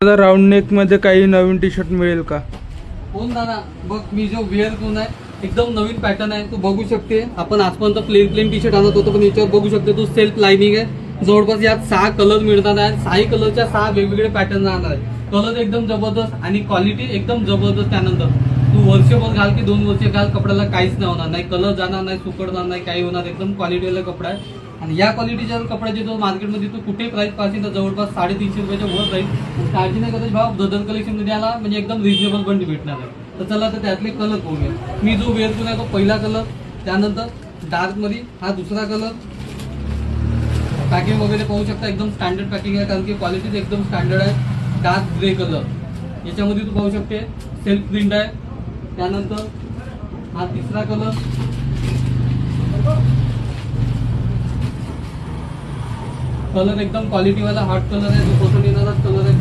दादा round neck मध्ये काही नवीन टी शर्ट मिळेल का? हो दादा, बघ मी जो वेअर करून आहे एकदम नवीन पॅटर्न आहे, तू बघू शकते. आपण आजपर्यंत प्लेन टी शर्ट आणत होतो, पण याच्यावर बघू शकते तू सेल्फ लाइनिंग आहे. जवळपास यात 6 कलर मिळतात आहे. 6 कलरच्या 6 वेगवेगळे पॅटर्न राहणार आहे. कलर एकदम जबरदस्त आणि क्वालिटी एकदम जबरदस्त. त्यानंतर तू वर्षभर घाल की 2 वर्ष घाल, कपड्याला काहीच नाही होणार, नाही कलर जाणार, नाही सुकडणार, नाही काही होणार. एकदम क्वालिटीवाला कपडा आहे. आणि या क्वालिटीच्या कपड्याची तो मार्केटमध्ये तू कुठे प्राइस पाहिजे तर जवळपास 350 रुपयाच्या वर राहील. काळजी नाही करत भाव, ब्रदर कलेक्शन मध्ये आला म्हणजे एकदम रिजनेबल पण भेटणार आहे. तर चला तर त्यातले कलर पाहूया. मी जो वेअर करून आहे तो पहिला कलर, त्यानंतर डार्क मध्ये हा दुसरा कलर. पॅकिंग वगैरे पाहू शकता एकदम स्टँडर्ड पॅकिंग आहे, कारण की क्वालिटी एकदम स्टँडर्ड आहे. डार्क ग्रे कलर याच्यामध्ये तू पाहू शकते सेल्फ प्रिंट आहे. त्यानंतर हा तिसरा कलर, कलर एकदम क्वालिटीवाला हॉट कलर आहे, जो पसंत येणारा कलर आहे.